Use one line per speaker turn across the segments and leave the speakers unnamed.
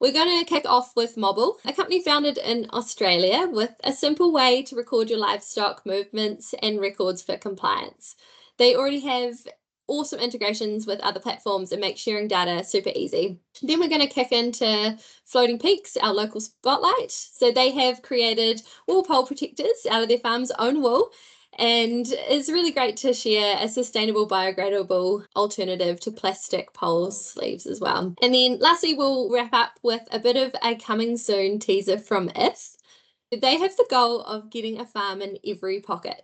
We're going to kick off with Mobble, a company founded in Australia with a simple way to record your livestock movements and records for compliance. They already have awesome integrations with other platforms and make sharing data super easy. Then we're going to kick into Floating Peaks, our local spotlight. So they have created wool pole protectors out of their farm's own wool, and it's really great to share a sustainable biodegradable alternative to plastic pole sleeves as well. And then lastly, we'll wrap up with a bit of a coming soon teaser from If. They have the goal of getting a farm in every pocket.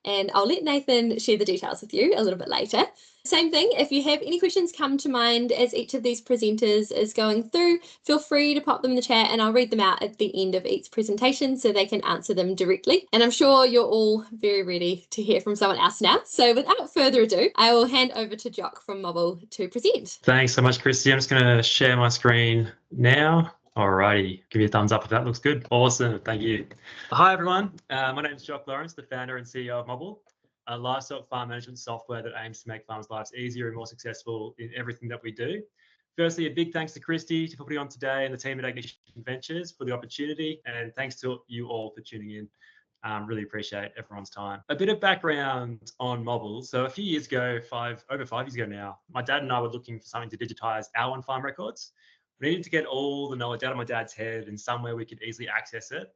And I'll let Nathan share the details with you a little bit later. Same thing, if you have any questions come to mind as each of these presenters is going through, feel free to pop them in the chat and I'll read them out at the end of each presentation so they can answer them directly. And I'm sure you're all very ready to hear from someone else now. So without further ado, I will hand over to Jock from Mobble to present.
Thanks so much, Christy. I'm just going to share my screen now. Alrighty, give me a thumbs up if that looks good. Awesome, thank you. Hi everyone, my name is Jock Lawrence, the founder and CEO of Mobble, a livestock farm management software that aims to make farmers' lives easier and more successful in everything that we do. Firstly, a big thanks to Christy for putting on today and the team at Ignition Ventures for the opportunity, and thanks to you all for tuning in. Really appreciate everyone's time. A bit of background on Mobble. So a few years ago, over 5 years ago now, my dad and I were looking for something to digitize our on-farm records. We needed to get all the knowledge out of my dad's head and somewhere we could easily access it.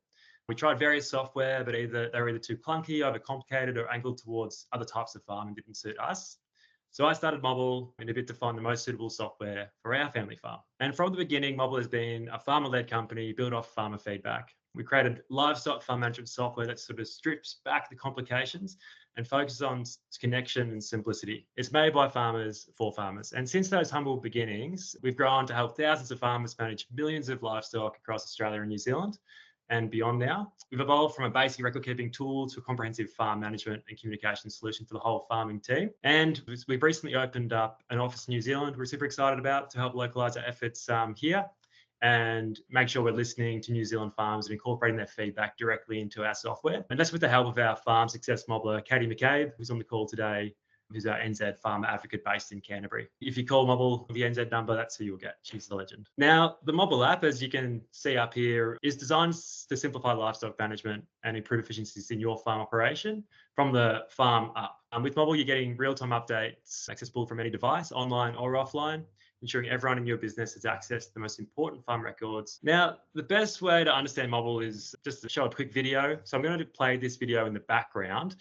We tried various software, but they were either too clunky, overcomplicated, or angled towards other types of farm and didn't suit us. So I started Mobble in a bit to find the most suitable software for our family farm. And from the beginning, Mobble has been a farmer-led company built off farmer feedback. We created livestock farm management software that sort of strips back the complications and focuses on connection and simplicity. It's made by farmers for farmers. And since those humble beginnings, we've grown to help thousands of farmers manage millions of livestock across Australia and New Zealand and beyond now. We've evolved from a basic record keeping tool to a comprehensive farm management and communication solution for the whole farming team. And we've recently opened up an office in New Zealand we're super excited about to help localise our efforts here and make sure we're listening to New Zealand farms and incorporating their feedback directly into our software. And that's with the help of our farm success modeler, Katie McCabe, who's on the call today, who's our NZ farmer advocate based in Canterbury. If you call Mobble the NZ number, that's who you'll get. She's the legend. Now, the Mobble app, as you can see up here, is designed to simplify livestock management and improve efficiencies in your farm operation from the farm up. With Mobble, you're getting real-time updates accessible from any device, online or offline, ensuring everyone in your business has access to the most important farm records. Now, the best way to understand Mobble is just to show a quick video. So I'm going to play this video in the background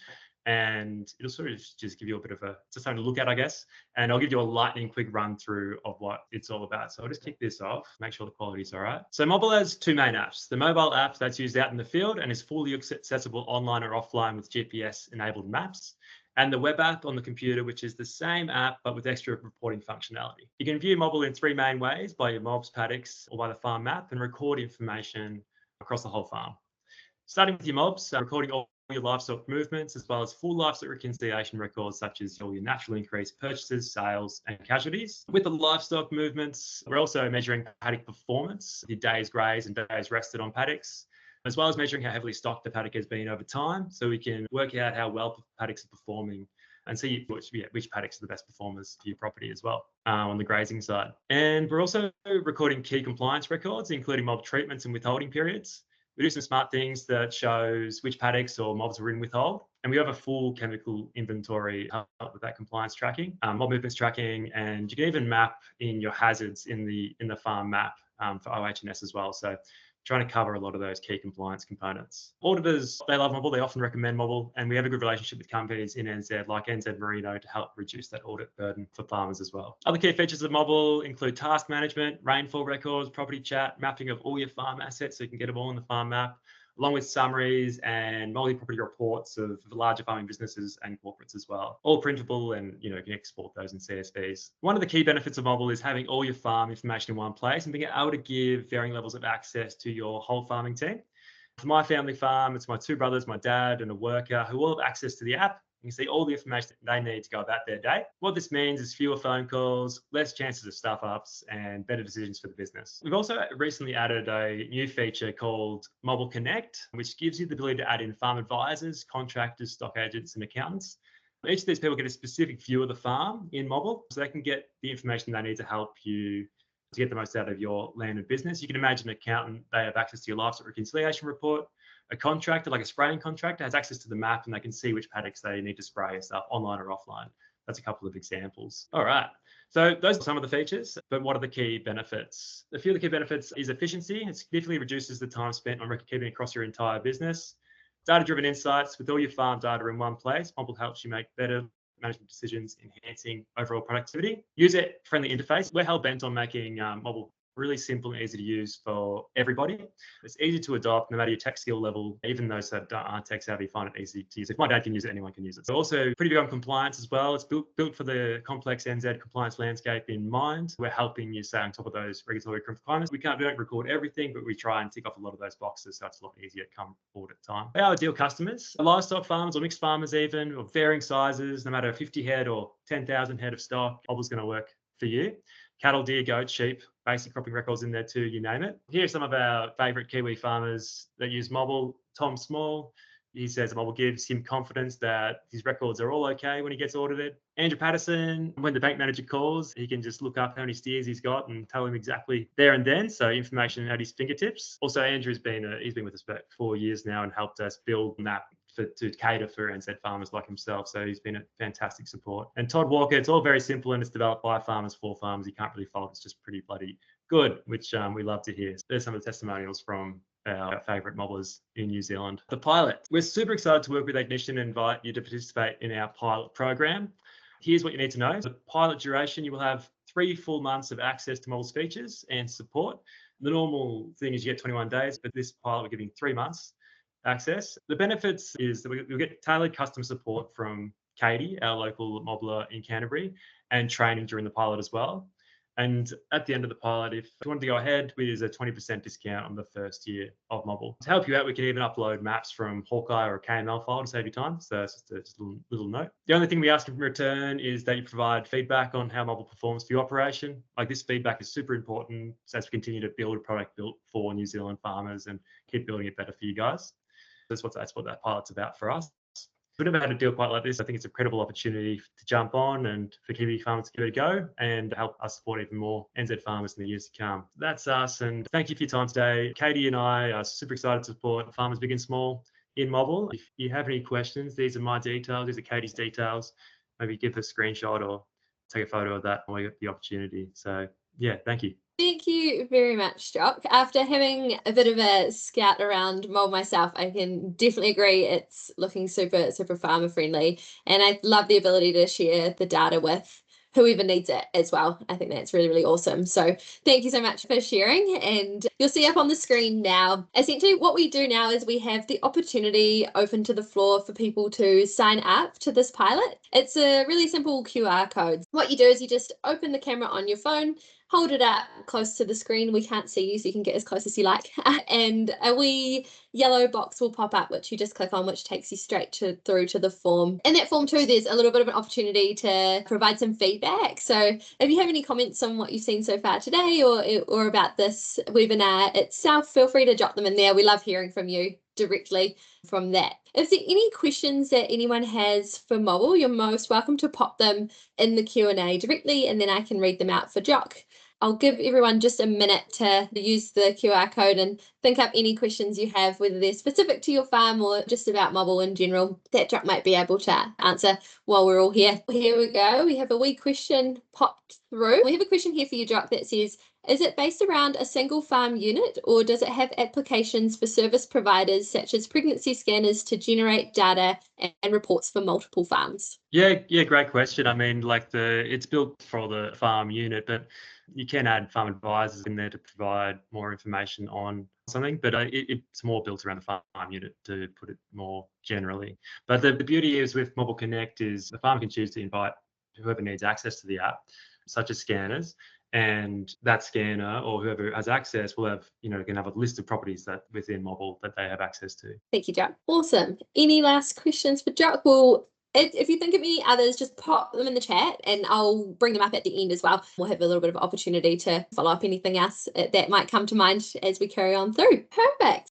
and it'll sort of just give you a bit of just something to look at, I guess. And I'll give you a lightning quick run through of what it's all about. So I'll just kick this off, make sure the quality's all right. So Mobble has two main apps. The mobile app that's used out in the field and is fully accessible online or offline with GPS enabled maps. And the web app on the computer, which is the same app, but with extra reporting functionality. You can view Mobble in three main ways, by your mobs, paddocks, or by the farm map, and record information across the whole farm. Starting with your mobs, recording all your livestock movements, as well as full livestock reconciliation records, such as all your natural increase, purchases, sales, and casualties. With the livestock movements, we're also measuring paddock performance, your days grazed and days rested on paddocks, as well as measuring how heavily stocked the paddock has been over time, so we can work out how well paddocks are performing and see which paddocks are the best performers for your property as well on the grazing side. And we're also recording key compliance records, including mob treatments and withholding periods. We do some smart things that shows which paddocks or mobs are in withhold. And we have a full chemical inventory to help with that compliance tracking, mob movements tracking, and you can even map in your hazards in the farm map for OH&S as well. So trying to cover a lot of those key compliance components. Auditors, they love Mobble, they often recommend Mobble, and we have a good relationship with companies in NZ like NZ Merino to help reduce that audit burden for farmers as well. Other key features of Mobble include task management, rainfall records, property chat, mapping of all your farm assets so you can get them all in the farm map, along with summaries and multi-property reports of larger farming businesses and corporates as well. All printable and you can export those in CSVs. One of the key benefits of Mobble is having all your farm information in one place and being able to give varying levels of access to your whole farming team. For my family farm, it's my two brothers, my dad, and a worker who all have access to the app. You can see all the information that they need to go about their day. What this means is fewer phone calls, less chances of stuff-ups, and better decisions for the business. We've also recently added a new feature called Mobble Connect, which gives you the ability to add in farm advisors, contractors, stock agents, and accountants. Each of these people get a specific view of the farm in Mobble, so they can get the information they need to help you to get the most out of your land and business. You can imagine an accountant, they have access to your livestock reconciliation report. A contractor, like a spraying contractor, has access to the map and they can see which paddocks they need to spray and stuff, online or offline. That's a couple of examples. All right. So those are some of the features, but what are the key benefits? A few of the key benefits is efficiency. It significantly reduces the time spent on record keeping across your entire business. Data-driven insights with all your farm data in one place. Mobble helps you make better management decisions, enhancing overall productivity. User-friendly interface. We're hell-bent on making Mobble really simple and easy to use for everybody. It's easy to adopt no matter your tech skill level. Even those that aren't tech savvy find it easy to use. If my dad can use it, anyone can use it. So also pretty big on compliance as well. It's built for the complex NZ compliance landscape in mind. We're helping you stay on top of those regulatory requirements. We don't record everything, but we try and tick off a lot of those boxes, so it's a lot easier come audit time. Our ideal customers, livestock farmers or mixed farmers even, of varying sizes, no matter 50 head or 10,000 head of stock, Mobble's going to work for you. Cattle, deer, goat, sheep, basic cropping records in there too, you name it. Here are some of our favourite Kiwi farmers that use Mobble. Tom Small, he says Mobble gives him confidence that his records are all okay when he gets audited. Andrew Patterson, when the bank manager calls, he can just look up how many steers he's got and tell him exactly there and then, so information at his fingertips. Also, Andrew's been with us about 4 years now and helped us build a map to cater for NZ farmers like himself. So he's been a fantastic support. And Todd Walker, it's all very simple and it's developed by farmers for farmers. You can't really fault. It's just pretty bloody good, which we love to hear. There's some of the testimonials from our favourite mobblers in New Zealand. The pilot. We're super excited to work with Ignition and invite you to participate in our pilot program. Here's what you need to know. The pilot duration, you will have 3 full months of access to Mobble's features and support. The normal thing is you get 21 days, but this pilot we're giving 3 months access. The benefits is that we'll get tailored custom support from Katie, our local mobbler in Canterbury, and training during the pilot as well. And at the end of the pilot, if you wanted to go ahead, there's a 20% discount on the first year of Mobble. To help you out, we can even upload maps from Hawkeye or a KML file to save you time. So it's just a little note. The only thing we ask in return is that you provide feedback on how Mobble performs for your operation. Like, this feedback is super important as we continue to build a product built for New Zealand farmers and keep building it better for you guys. That's what that pilot's about for us. We've never had a deal quite like this. I think it's a credible opportunity to jump on and for Kiwi farmers to give it a go and help us support even more NZ farmers in the years to come. That's us, and thank you for your time today. Katie and I are super excited to support farmers big and small in Mobble. If you have any questions, these are my details, these are Katie's details. Maybe give a screenshot or take a photo of that when we get the opportunity. So yeah, thank you.
Thank you very much, Jock. After having a bit of a scout around Mobble myself, I can definitely agree it's looking super, super farmer friendly. And I love the ability to share the data with whoever needs it as well. I think that's really, really awesome. So thank you so much for sharing. And you'll see up on the screen now, essentially what we do now is we have the opportunity open to the floor for people to sign up to this pilot. It's a really simple QR code. What you do is you just open the camera on your phone, hold it up close to the screen. We can't see you, so you can get as close as you like. And a wee yellow box will pop up, which you just click on, which takes you straight through to the form. In that form too, there's a little bit of an opportunity to provide some feedback. So if you have any comments on what you've seen so far today or about this webinar itself, feel free to drop them in there. We love hearing from you directly from that. If there are any questions that anyone has for Mobble, you're most welcome to pop them in the Q&A directly, and then I can read them out for Jock. I'll give everyone just a minute to use the QR code and think up any questions you have, whether they're specific to your farm or just about Mobble in general, that Jock might be able to answer while we're all here. Here we go. We have a wee question popped through. We have a question here for you, Jock, that says, is it based around a single farm unit, or does it have applications for service providers such as pregnancy scanners to generate data and reports for multiple farms?
Yeah, great question. I mean, it's built for the farm unit, but you can add farm advisors in there to provide more information on something, but it's more built around the farm unit, to put it more generally. But the beauty is with Mobble Connect is the farm can choose to invite whoever needs access to the app, such as scanners, and that scanner or whoever has access will have, can have a list of properties that within Mobble that they have access to.
Thank you, Jock. Awesome. Any last questions for Jock? Well, if you think of any others, just pop them in the chat and I'll bring them up at the end as well. We'll have a little bit of opportunity to follow up anything else that might come to mind as we carry on through. Perfect.